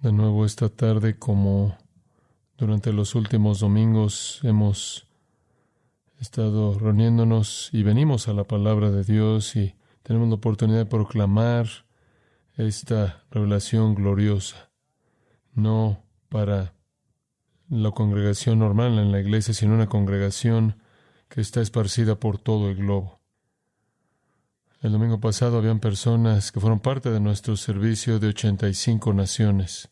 De nuevo esta tarde, como durante los últimos domingos, hemos estado reuniéndonos y venimos a la palabra de Dios y tenemos la oportunidad de proclamar esta revelación gloriosa, no para la congregación normal en la iglesia, sino una congregación que está esparcida por todo el globo. El domingo pasado habían personas que fueron parte de nuestro servicio de 85 naciones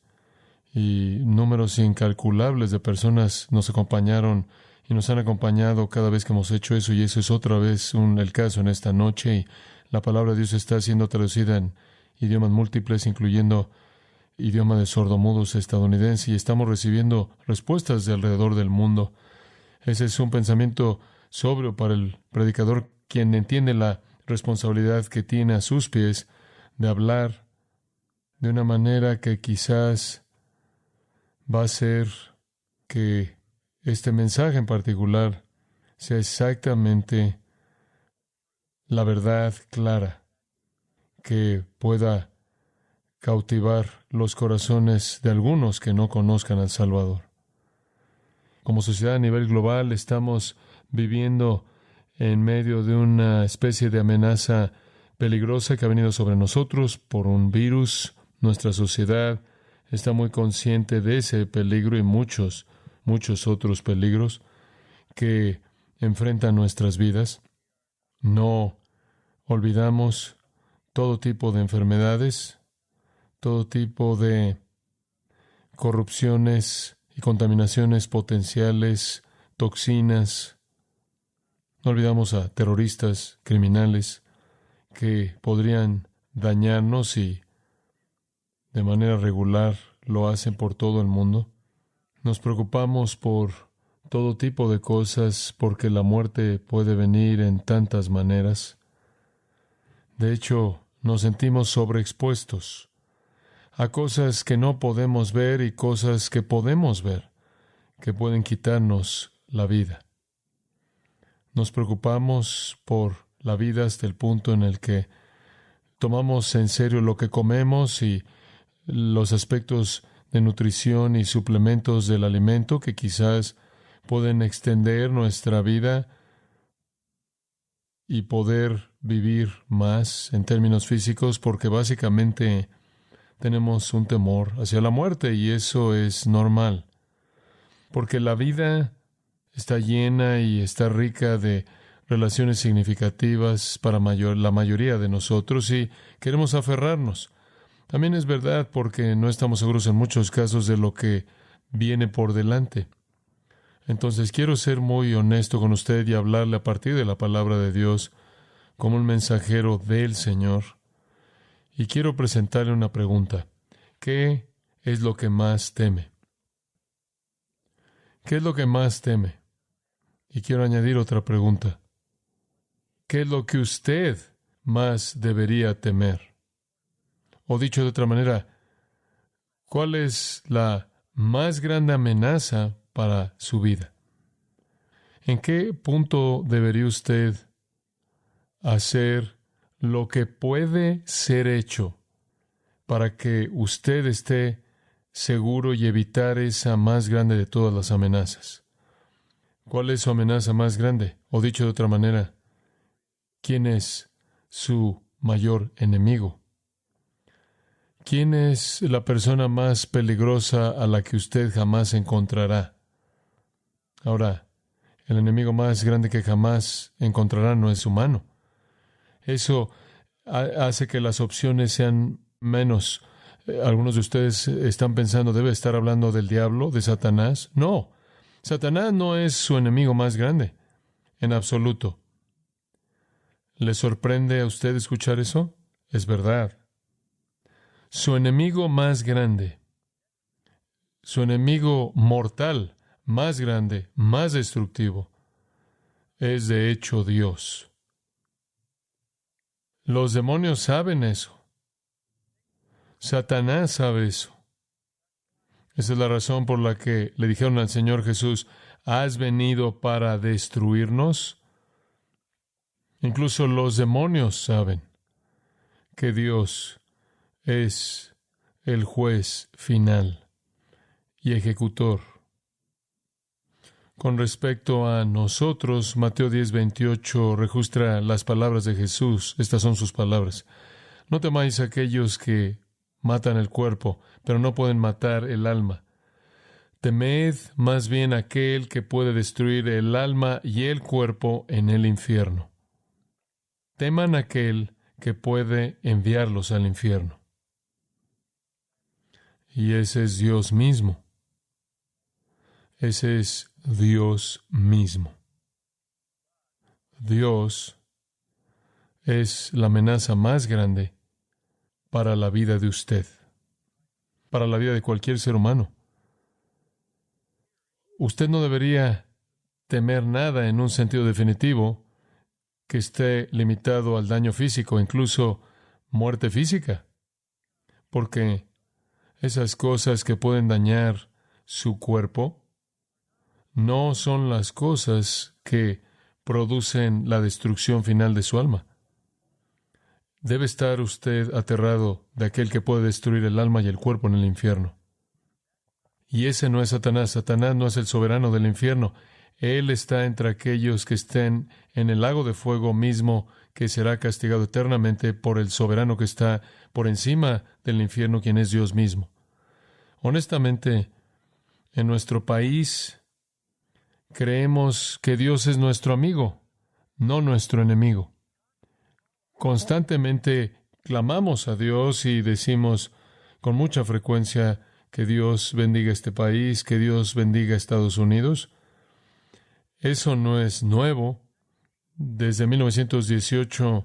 y números incalculables de personas nos acompañaron y nos han acompañado cada vez que hemos hecho eso, y eso es otra vez el caso en esta noche, y la palabra de Dios está siendo traducida en idiomas múltiples, incluyendo idioma de sordomudos estadounidense, y estamos recibiendo respuestas de alrededor del mundo. Ese es un pensamiento sobrio para el predicador, quien entiende la responsabilidad que tiene a sus pies de hablar de una manera que quizás va a hacer que este mensaje en particular sea exactamente la verdad clara, que pueda cautivar los corazones de algunos que no conozcan al Salvador. Como sociedad a nivel global estamos viviendo en medio de una especie de amenaza peligrosa que ha venido sobre nosotros por un virus. Nuestra sociedad está muy consciente de ese peligro y muchos otros peligros que enfrentan nuestras vidas. No olvidamos todo tipo de enfermedades, todo tipo de corrupciones y contaminaciones potenciales, toxinas. No olvidamos a terroristas, criminales, que podrían dañarnos y de manera regular lo hacen por todo el mundo. Nos preocupamos por todo tipo de cosas porque la muerte puede venir en tantas maneras. De hecho, nos sentimos sobreexpuestos a cosas que no podemos ver y cosas que podemos ver, que pueden quitarnos la vida. Nos preocupamos por la vida hasta el punto en el que tomamos en serio lo que comemos y los aspectos de nutrición y suplementos del alimento que quizás pueden extender nuestra vida y poder vivir más en términos físicos, porque básicamente tenemos un temor hacia la muerte, y eso es normal, porque la vida está llena y está rica de relaciones significativas para la mayoría de nosotros, y queremos aferrarnos. También es verdad porque no estamos seguros en muchos casos de lo que viene por delante. Entonces quiero ser muy honesto con usted y hablarle a partir de la palabra de Dios como un mensajero del Señor. Y quiero presentarle una pregunta. ¿Qué es lo que más teme? ¿Qué es lo que más teme? Y quiero añadir otra pregunta. ¿Qué es lo que usted más debería temer? O dicho de otra manera, ¿cuál es la más grande amenaza para su vida? ¿En qué punto debería usted hacer lo que puede ser hecho para que usted esté seguro y evitar esa más grande de todas las amenazas? ¿Cuál es su amenaza más grande? O dicho de otra manera, ¿quién es su mayor enemigo? ¿Quién es la persona más peligrosa a la que usted jamás encontrará? Ahora, el enemigo más grande que jamás encontrará no es humano. Eso hace que las opciones sean menos. Algunos de ustedes están pensando, ¿debe estar hablando del diablo, de Satanás? No, Satanás no es su enemigo más grande, en absoluto. ¿Le sorprende a usted escuchar eso? Es verdad. Su enemigo más grande, su enemigo mortal más grande, más destructivo, es de hecho Dios. Los demonios saben eso. Satanás sabe eso. Esa es la razón por la que le dijeron al Señor Jesús, ¿has venido para destruirnos? Incluso los demonios saben que Dios es el juez final y ejecutor. Con respecto a nosotros, Mateo 10:28 registra las palabras de Jesús. Estas son sus palabras. No temáis a aquellos que matan el cuerpo, pero no pueden matar el alma. Temed más bien aquel que puede destruir el alma y el cuerpo en el infierno. Teman aquel que puede enviarlos al infierno. Y ese es Dios mismo. Ese es Dios mismo. Dios es la amenaza más grande para la vida de usted, para la vida de cualquier ser humano. Usted no debería temer nada en un sentido definitivo que esté limitado al daño físico, incluso muerte física, porque esas cosas que pueden dañar su cuerpo no son las cosas que producen la destrucción final de su alma. Debe estar usted aterrado de aquel que puede destruir el alma y el cuerpo en el infierno. Y ese no es Satanás. Satanás no es el soberano del infierno. Él está entre aquellos que estén en el lago de fuego mismo, que será castigado eternamente por el soberano que está por encima del infierno, quien es Dios mismo. Honestamente, en nuestro país creemos que Dios es nuestro amigo, no nuestro enemigo. Constantemente clamamos a Dios y decimos con mucha frecuencia que Dios bendiga este país, que Dios bendiga Estados Unidos. Eso no es nuevo. Desde 1918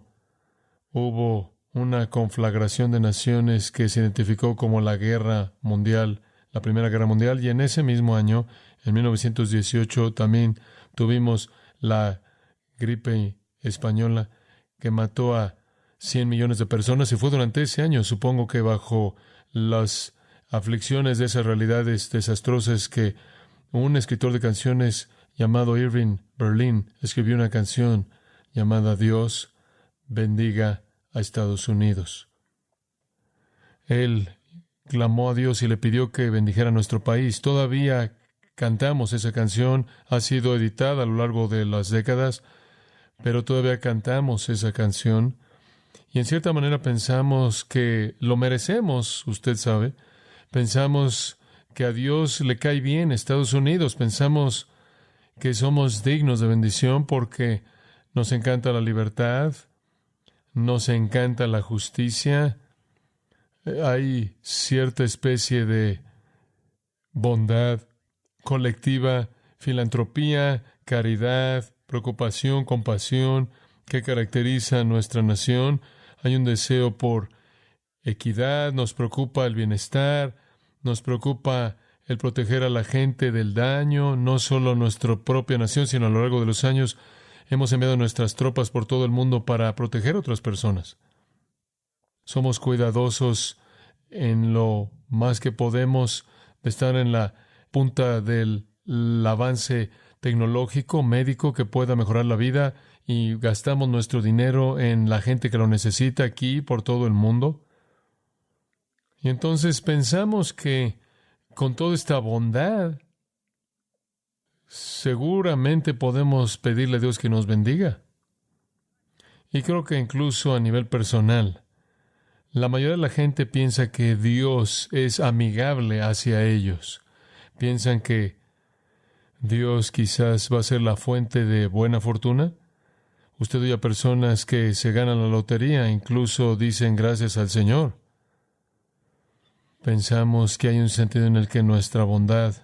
hubo una conflagración de naciones que se identificó como la Guerra Mundial, la Primera Guerra Mundial, y en ese mismo año, en 1918, también tuvimos la gripe española que mató a 100 millones de personas, y fue durante ese año, supongo que bajo las aflicciones de esas realidades desastrosas, que un escritor de canciones llamado Irving Berlin escribió una canción llamada Dios bendiga a Estados Unidos. Él clamó a Dios y le pidió que bendijera nuestro país. Todavía cantamos esa canción, ha sido editada a lo largo de las décadas, pero todavía cantamos esa canción y en cierta manera pensamos que lo merecemos, usted sabe. Pensamos que a Dios le cae bien Estados Unidos, pensamos que somos dignos de bendición porque nos encanta la libertad, nos encanta la justicia, hay cierta especie de bondad colectiva, filantropía, caridad, preocupación, compasión que caracteriza a nuestra nación. Hay un deseo por equidad, nos preocupa el bienestar, nos preocupa el proteger a la gente del daño, no solo nuestra propia nación, sino a lo largo de los años hemos enviado nuestras tropas por todo el mundo para proteger a otras personas. Somos cuidadosos en lo más que podemos de estar en la punta del avance tecnológico, médico que pueda mejorar la vida, y gastamos nuestro dinero en la gente que lo necesita aquí por todo el mundo. Y entonces pensamos que con toda esta bondad seguramente podemos pedirle a Dios que nos bendiga. Y creo que incluso a nivel personal, la mayoría de la gente piensa que Dios es amigable hacia ellos. Piensan que Dios quizás va a ser la fuente de buena fortuna. Usted oye a personas que se ganan la lotería, incluso dicen gracias al Señor. Pensamos que hay un sentido en el que nuestra bondad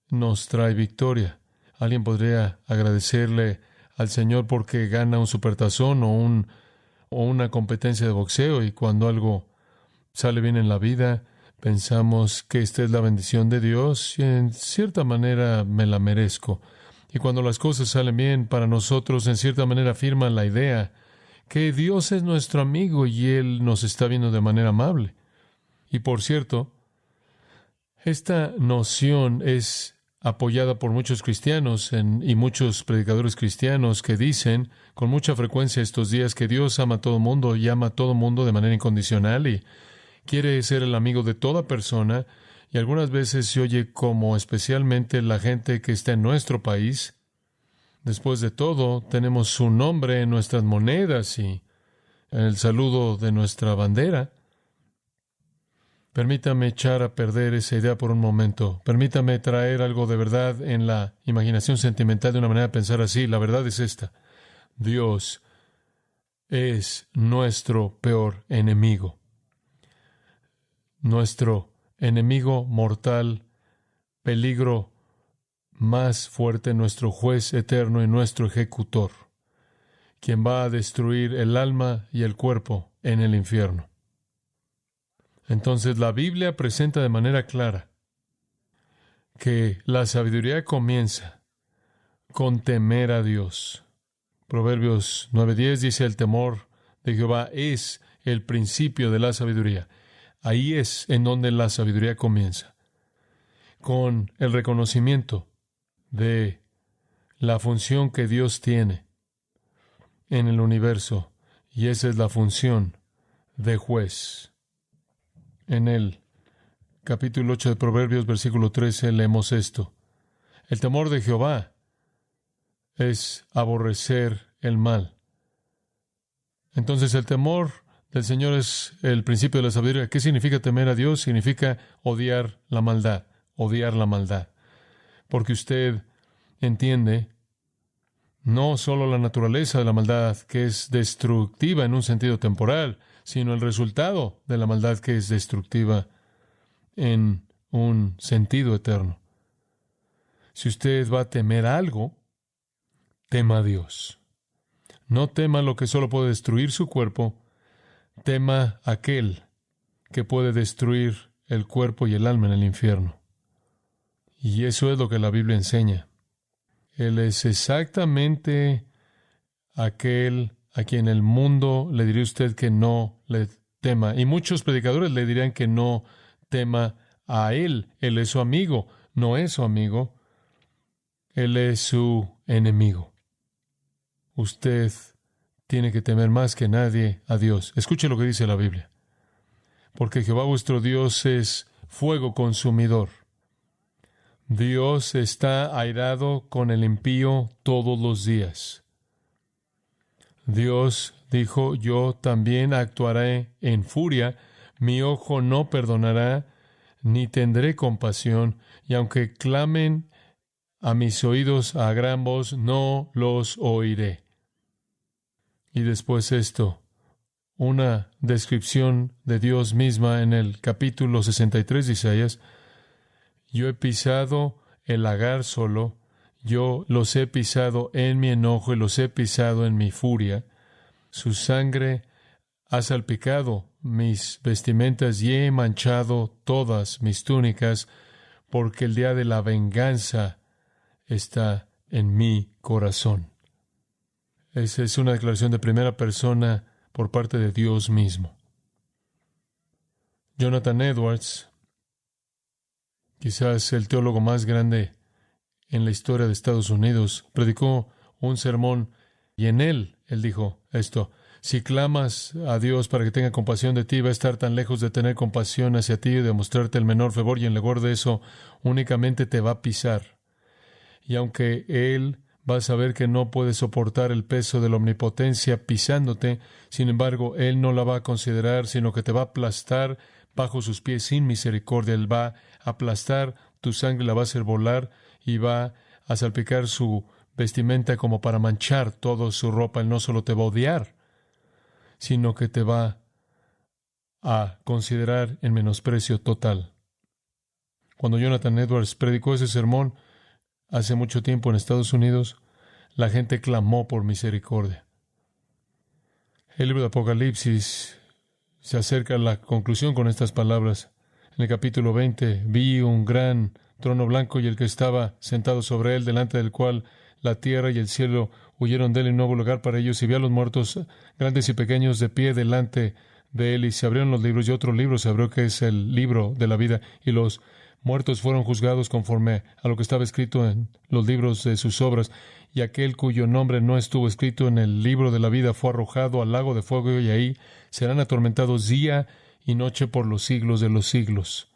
nos trae victoria. Alguien podría agradecerle al Señor porque gana un supertazón o una competencia de boxeo, y cuando algo sale bien en la vida, pensamos que esta es la bendición de Dios y en cierta manera me la merezco. Y cuando las cosas salen bien para nosotros, en cierta manera afirman la idea que Dios es nuestro amigo y Él nos está viendo de manera amable. Y por cierto, esta noción es apoyada por muchos cristianos y muchos predicadores cristianos que dicen con mucha frecuencia estos días que Dios ama a todo mundo y ama a todo mundo de manera incondicional, y quiere ser el amigo de toda persona, y algunas veces se oye como especialmente la gente que está en nuestro país. Después de todo, tenemos su nombre en nuestras monedas y en el saludo de nuestra bandera. Permítame echar a perder esa idea por un momento. Permítame traer algo de verdad en la imaginación sentimental de una manera de pensar así. La verdad es esta: Dios es nuestro peor enemigo. Nuestro enemigo mortal, peligro más fuerte, nuestro juez eterno y nuestro ejecutor, quien va a destruir el alma y el cuerpo en el infierno. Entonces la Biblia presenta de manera clara que la sabiduría comienza con temer a Dios. Proverbios 9:10 dice: el temor de Jehová es el principio de la sabiduría. Ahí es en donde la sabiduría comienza, con el reconocimiento de la función que Dios tiene en el universo, y esa es la función de juez. En el capítulo 8 de Proverbios, versículo 13, leemos esto: el temor de Jehová es aborrecer el mal. Entonces, el temor del Señor es el principio de la sabiduría. ¿Qué significa temer a Dios? Significa odiar la maldad, odiar la maldad. Porque usted entiende no solo la naturaleza de la maldad, que es destructiva en un sentido temporal, sino el resultado de la maldad, que es destructiva en un sentido eterno. Si usted va a temer algo, tema a Dios. No tema lo que solo puede destruir su cuerpo, tema aquel que puede destruir el cuerpo y el alma en el infierno. Y eso es lo que la Biblia enseña. Él es exactamente aquel a quien el mundo le diría a usted que no le tema. Y muchos predicadores le dirían que no tema a Él. Él es su amigo. No es su amigo. Él es su enemigo. Usted tiene que temer más que nadie a Dios. Escuche lo que dice la Biblia. Porque Jehová vuestro Dios es fuego consumidor. Dios está airado con el impío todos los días. Dios dijo: yo también actuaré en furia, mi ojo no perdonará, ni tendré compasión, y aunque clamen a mis oídos a gran voz, no los oiré. Y después esto, una descripción de Dios misma en el capítulo 63 de Isaías: yo he pisado el lagar solo, yo los he pisado en mi enojo y los he pisado en mi furia. Su sangre ha salpicado mis vestimentas y he manchado todas mis túnicas, porque el día de la venganza está en mi corazón. Esa es una declaración de primera persona por parte de Dios mismo. Jonathan Edwards, quizás el teólogo más grande en la historia de Estados Unidos, predicó un sermón y en él dijo esto: si clamas a Dios para que tenga compasión de ti, va a estar tan lejos de tener compasión hacia ti y de mostrarte el menor favor, y en lugar de eso únicamente te va a pisar. Y aunque Él va a saber que no puede soportar el peso de la omnipotencia pisándote, sin embargo, Él no la va a considerar, sino que te va a aplastar bajo sus pies sin misericordia. Él va a aplastar tu sangre, la va a hacer volar y va a salpicar su vestimenta como para manchar toda su ropa. Él no solo te va a odiar, sino que te va a considerar en menosprecio total. Cuando Jonathan Edwards predicó ese sermón hace mucho tiempo en Estados Unidos, la gente clamó por misericordia. El libro de Apocalipsis se acerca a la conclusión con estas palabras. En el capítulo 20, vi un gran trono blanco y el que estaba sentado sobre él, delante del cual la tierra y el cielo huyeron de él, y no hubo lugar para ellos. Y vi a los muertos, grandes y pequeños, de pie delante de él, y se abrieron los libros, y otro libro se abrió, que es el libro de la vida, y los muertos fueron juzgados conforme a lo que estaba escrito en los libros de sus obras, y aquel cuyo nombre no estuvo escrito en el libro de la vida fue arrojado al lago de fuego, y ahí serán atormentados día y noche por los siglos de los siglos.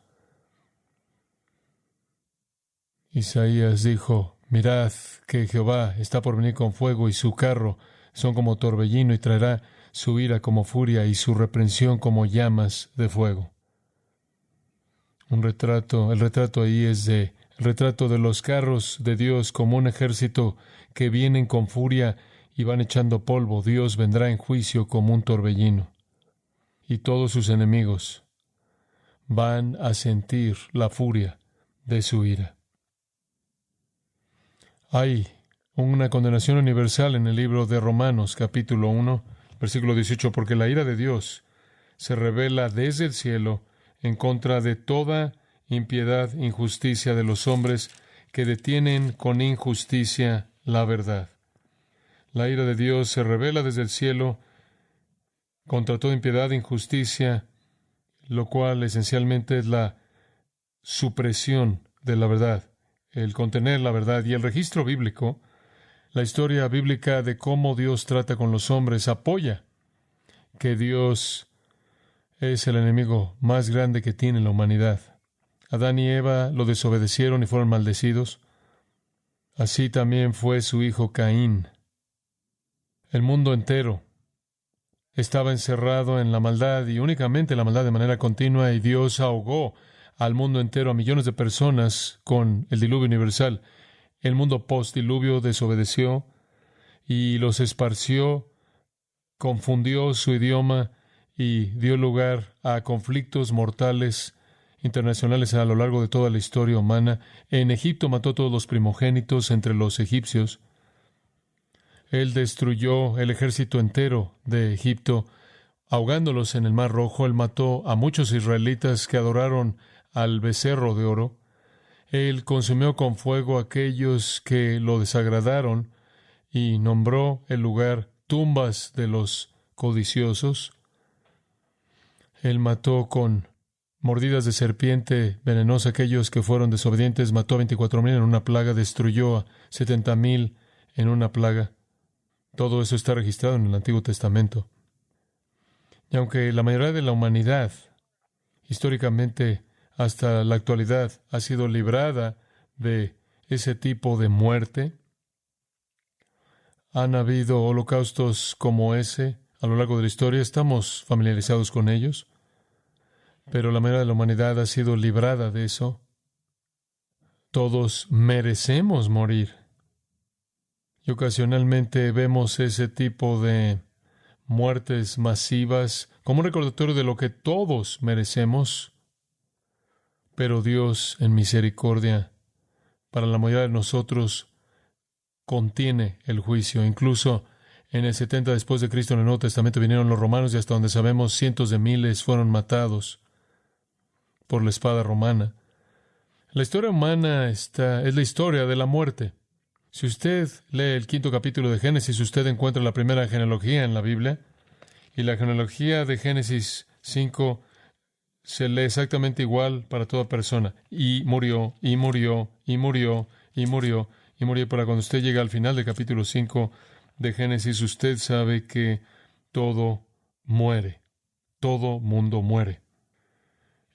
Isaías dijo: mirad que Jehová está por venir con fuego, y su carro son como torbellino, y traerá su ira como furia y su reprensión como llamas de fuego. El retrato ahí es el retrato de los carros de Dios como un ejército que vienen con furia y van echando polvo. Dios vendrá en juicio como un torbellino, y todos sus enemigos van a sentir la furia de su ira. Hay una condenación universal en el libro de Romanos, capítulo 1, versículo 18, porque la ira de Dios se revela desde el cielo en contra de toda impiedad, injusticia de los hombres que detienen con injusticia la verdad. La ira de Dios se revela desde el cielo contra toda impiedad, injusticia, lo cual esencialmente es la supresión de la verdad, el contener la verdad. Y el registro bíblico, la historia bíblica de cómo Dios trata con los hombres, apoya que Dios es el enemigo más grande que tiene la humanidad. Adán y Eva lo desobedecieron y fueron maldecidos. Así también fue su hijo Caín. El mundo entero estaba encerrado en la maldad, y únicamente la maldad de manera continua, y Dios ahogó al mundo entero, a millones de personas, con el diluvio universal. El mundo postdiluvio desobedeció y los esparció, confundió su idioma y dio lugar a conflictos mortales internacionales a lo largo de toda la historia humana. En Egipto mató a todos los primogénitos entre los egipcios. Él destruyó el ejército entero de Egipto, ahogándolos en el Mar Rojo. Él mató a muchos israelitas que adoraron al becerro de oro. Él consumió con fuego a aquellos que lo desagradaron y nombró el lugar tumbas de los codiciosos. Él mató con mordidas de serpiente venenosa a aquellos que fueron desobedientes. Mató a 24,000 en una plaga, destruyó a 70,000 en una plaga. Todo eso está registrado en el Antiguo Testamento. Y aunque la mayoría de la humanidad, históricamente hasta la actualidad, ha sido librada de ese tipo de muerte, han habido holocaustos como ese a lo largo de la historia. Estamos familiarizados con ellos, pero la mayoría de la humanidad ha sido librada de eso. Todos merecemos morir. Y ocasionalmente vemos ese tipo de muertes masivas como un recordatorio de lo que todos merecemos. Pero Dios, en misericordia, para la mayoría de nosotros, contiene el juicio. Incluso en el 70 después de Cristo, en el Nuevo Testamento, vinieron los romanos, y hasta donde sabemos, cientos de miles fueron matados por la espada romana. La historia humana es la historia de la muerte. Si usted lee el 5º capítulo de Génesis, usted encuentra la primera genealogía en la Biblia, y la genealogía de Génesis 5 se lee exactamente igual para toda persona. Y murió, y murió, y murió, y murió, y murió. Para cuando usted llega al final del capítulo 5 de Génesis, usted sabe que todo muere. Todo mundo muere.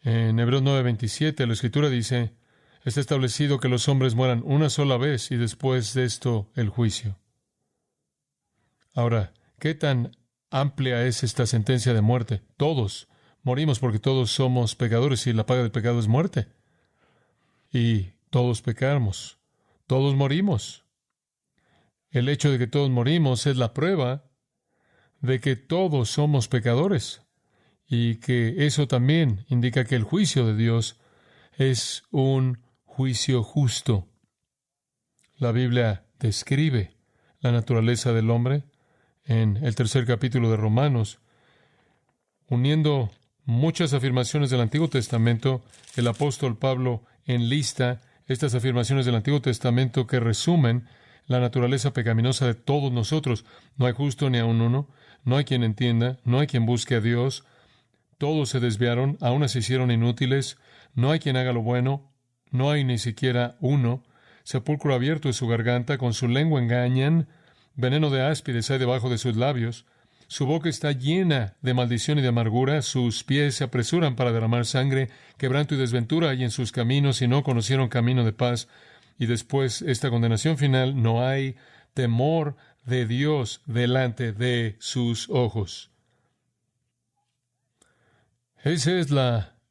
En Hebreos 9:27, la Escritura dice: está establecido que los hombres mueran una sola vez, y después de esto el juicio. Ahora, ¿qué tan amplia es esta sentencia de muerte? Todos morimos porque todos somos pecadores, y la paga del pecado es muerte. Y todos pecamos. Todos morimos. El hecho de que todos morimos es la prueba de que todos somos pecadores, y que eso también indica que el juicio de Dios es un juicio justo. La Biblia describe la naturaleza del hombre en el 3er capítulo de Romanos, uniendo muchas afirmaciones del Antiguo Testamento. El apóstol Pablo enlista estas afirmaciones del Antiguo Testamento que resumen la naturaleza pecaminosa de todos nosotros. No hay justo ni aun uno, no hay quien entienda, no hay quien busque a Dios. Todos se desviaron, a unas se hicieron inútiles, no hay quien haga lo bueno, no hay ni siquiera uno. Sepulcro abierto es su garganta, con su lengua engañan, veneno de áspides hay debajo de sus labios. Su boca está llena de maldición y de amargura, sus pies se apresuran para derramar sangre, quebranto y desventura hay en sus caminos y no conocieron camino de paz. Y después esta condenación final, no hay temor de Dios delante de sus ojos. Ese es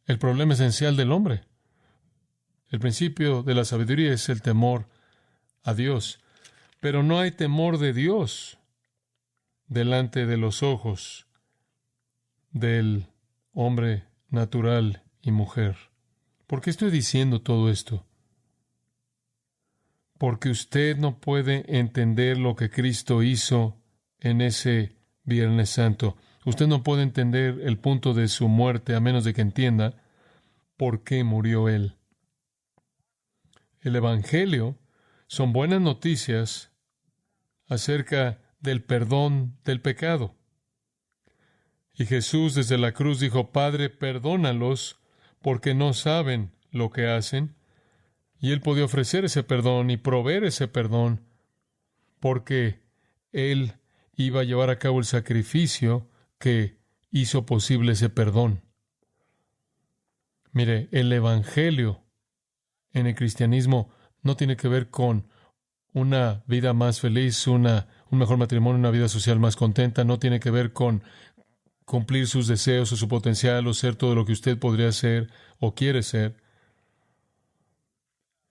el problema esencial del hombre. El principio de la sabiduría es el temor a Dios, pero no hay temor de Dios delante de los ojos del hombre natural y mujer. ¿Por qué estoy diciendo todo esto? Porque usted no puede entender lo que Cristo hizo en ese Viernes Santo. Usted no puede entender el punto de su muerte a menos de que entienda por qué murió Él. El Evangelio son buenas noticias acerca del perdón del pecado. Y Jesús desde la cruz dijo, Padre, perdónalos porque no saben lo que hacen. Y Él podía ofrecer ese perdón y proveer ese perdón porque Él iba a llevar a cabo el sacrificio que hizo posible ese perdón. Mire, el Evangelio en el cristianismo no tiene que ver con una vida más feliz, un mejor matrimonio, una vida social más contenta. No tiene que ver con cumplir sus deseos o su potencial o ser todo lo que usted podría ser o quiere ser.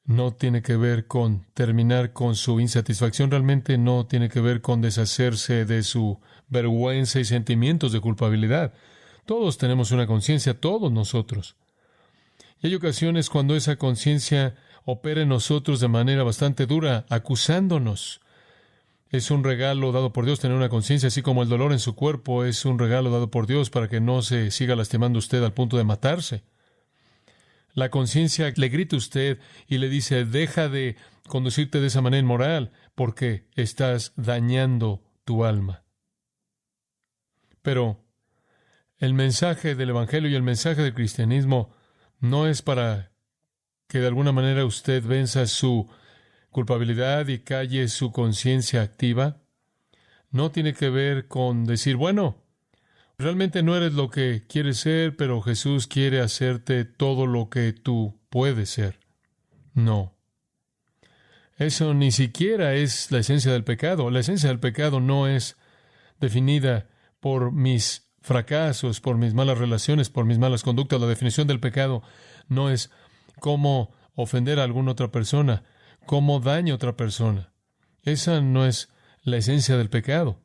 No tiene que ver con terminar con su insatisfacción. Realmente no tiene que ver con deshacerse de su vergüenza y sentimientos de culpabilidad. Todos tenemos una conciencia, todos nosotros. Y hay ocasiones cuando esa conciencia opera en nosotros de manera bastante dura, acusándonos. Es un regalo dado por Dios tener una conciencia, así como el dolor en su cuerpo es un regalo dado por Dios para que no se siga lastimando usted al punto de matarse. La conciencia le grita a usted y le dice, deja de conducirte de esa manera inmoral porque estás dañando tu alma. Pero el mensaje del Evangelio y el mensaje del cristianismo no es para que de alguna manera usted venza su culpabilidad y calle su conciencia activa. No tiene que ver con decir, bueno, realmente no eres lo que quieres ser, pero Jesús quiere hacerte todo lo que tú puedes ser. No. Eso ni siquiera es la esencia del pecado. La esencia del pecado no es definida por mis fracasos, por mis malas relaciones, por mis malas conductas. La definición del pecado no es cómo ofender a alguna otra persona, cómo daño a otra persona. Esa no es la esencia del pecado.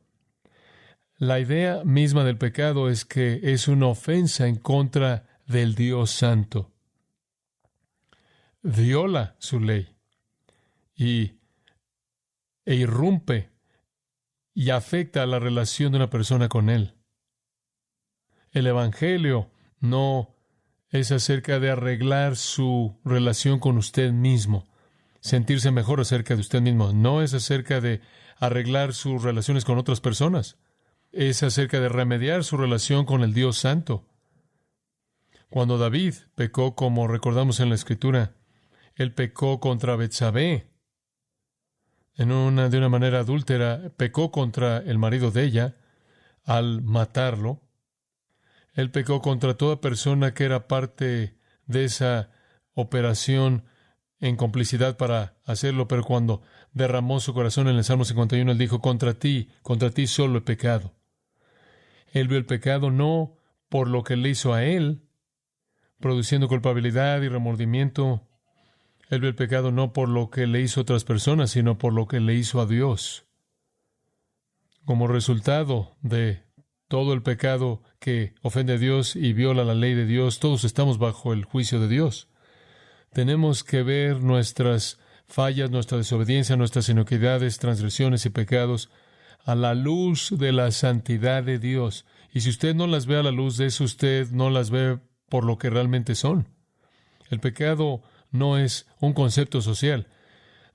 La idea misma del pecado es que es una ofensa en contra del Dios Santo. Viola su ley e irrumpe y afecta a la relación de una persona con Él. El Evangelio no es acerca de arreglar su relación con usted mismo, sentirse mejor acerca de usted mismo. No es acerca de arreglar sus relaciones con otras personas. Es acerca de remediar su relación con el Dios Santo. Cuando David pecó, como recordamos en la Escritura, él pecó contra Betsabé. De una manera adúltera, pecó contra el marido de ella al matarlo. Él pecó contra toda persona que era parte de esa operación en complicidad para hacerlo, pero cuando derramó su corazón en el Salmo 51, él dijo, contra ti solo he pecado. Él vio el pecado no por lo que le hizo a él, produciendo culpabilidad y remordimiento. Él vio el pecado no por lo que le hizo a otras personas, sino por lo que le hizo a Dios. Como resultado de todo el pecado que ofende a Dios y viola la ley de Dios, todos estamos bajo el juicio de Dios. Tenemos que ver nuestras fallas, nuestra desobediencia, nuestras iniquidades, transgresiones y pecados a la luz de la santidad de Dios. Y si usted no las ve a la luz de eso, usted no las ve por lo que realmente son. El pecado no es un concepto social,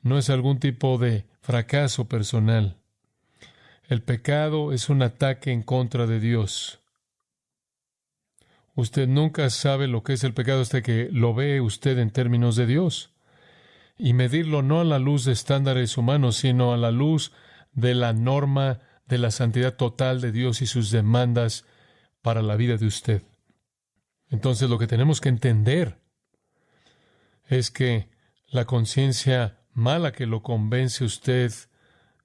no es algún tipo de fracaso personal. El pecado es un ataque en contra de Dios. Usted nunca sabe lo que es el pecado hasta que lo ve usted en términos de Dios. Y medirlo no a la luz de estándares humanos, sino a la luz de la norma de la santidad total de Dios y sus demandas para la vida de usted. Entonces, lo que tenemos que entender es que la conciencia mala que lo convence usted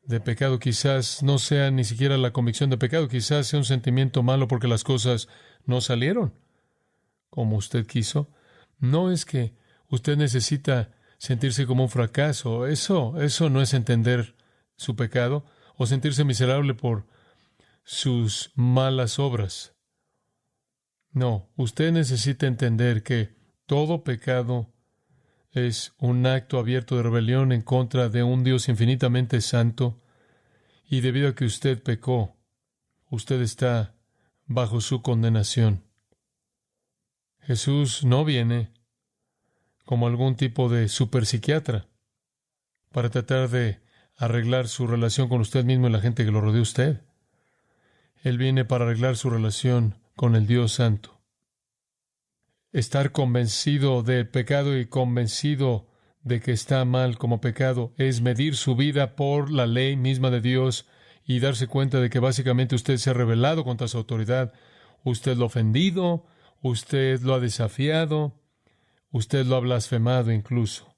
de pecado quizás no sea ni siquiera la convicción de pecado, quizás sea un sentimiento malo porque las cosas no salieron como usted quiso. No es que usted necesita sentirse como un fracaso. Eso no es entender su pecado o sentirse miserable por sus malas obras. No, usted necesita entender que todo pecado es un acto abierto de rebelión en contra de un Dios infinitamente santo, y debido a que usted pecó, usted está bajo su condenación. Jesús no viene como algún tipo de superpsiquiatra para tratar de arreglar su relación con usted mismo y la gente que lo rodea a usted. Él viene para arreglar su relación con el Dios Santo. Estar convencido del pecado y convencido de que está mal como pecado es medir su vida por la ley misma de Dios y darse cuenta de que básicamente usted se ha rebelado contra su autoridad. Usted lo ha ofendido, usted lo ha desafiado, usted lo ha blasfemado incluso.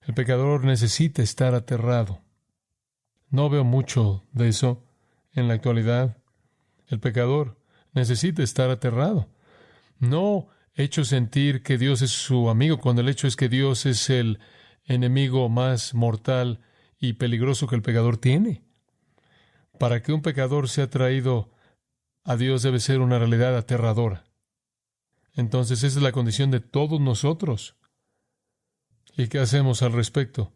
El pecador necesita estar aterrado. No veo mucho de eso en la actualidad. El pecador necesita estar aterrado. No hecho sentir que Dios es su amigo, cuando el hecho es que Dios es el enemigo más mortal y peligroso que el pecador tiene. Para que un pecador sea traído a Dios debe ser una realidad aterradora. Entonces esa es la condición de todos nosotros. ¿Y qué hacemos al respecto?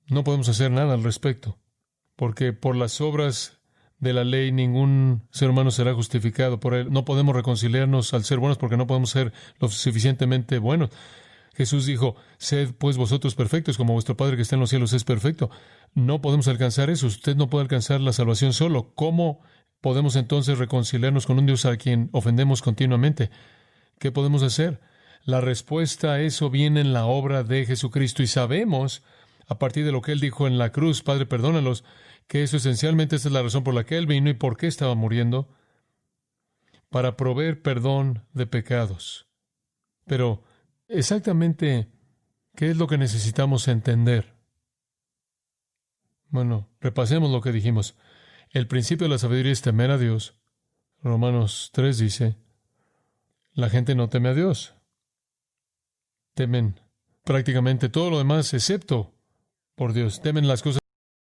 No podemos hacer nada al respecto, porque por las obras de la ley ningún ser humano será justificado por él. No podemos reconciliarnos al ser buenos porque no podemos ser lo suficientemente buenos. Jesús dijo, sed pues vosotros perfectos como vuestro Padre que está en los cielos es perfecto. No podemos alcanzar eso. Usted no puede alcanzar la salvación solo. ¿Cómo podemos entonces reconciliarnos con un Dios a quien ofendemos continuamente? ¿Qué podemos hacer? La respuesta a eso viene en la obra de Jesucristo y sabemos, a partir de lo que Él dijo en la cruz, Padre, perdónalos, que eso esencialmente esa es la razón por la que Él vino y por qué estaba muriendo, para proveer perdón de pecados. Pero, exactamente, ¿qué es lo que necesitamos entender? Bueno, repasemos lo que dijimos. El principio de la sabiduría es temer a Dios. Romanos 3 dice, la gente no teme a Dios. Temen prácticamente todo lo demás excepto por Dios. Temen las cosas